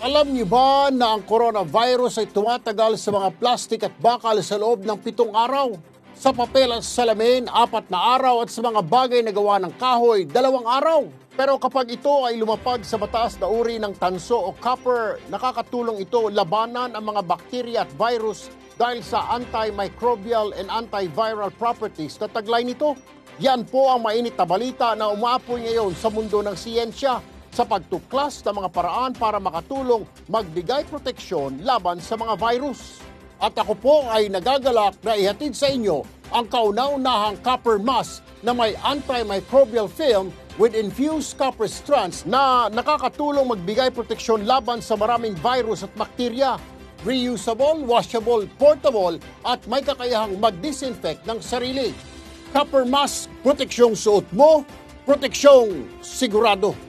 Alam niyo ba na ang coronavirus ay tumatagal sa mga plastik at bakal sa loob ng 7 araw? Sa papel at salamin, 4 na araw at sa mga bagay na gawa ng kahoy, 2 araw. Pero kapag ito ay lumapag sa mataas na uri ng tanso o copper, nakakatulong ito labanan ang mga bakterya at virus dahil sa antimicrobial and antiviral properties na taglay nito. Yan po ang mainit na balita na umaapoy ngayon sa mundo ng siyensya sa pagtuklas ng mga paraan para makatulong magbigay proteksyon laban sa mga virus. At ako po ay nagagalak na ihatid sa inyo ang kauna-unahang copper mask na may antimicrobial film with infused copper strands na nakakatulong magbigay proteksyon laban sa maraming virus at bakterya. Reusable, washable, portable at may kakayahang mag-disinfect ng sarili. Copper mask, proteksyong suot mo, proteksyong sigurado.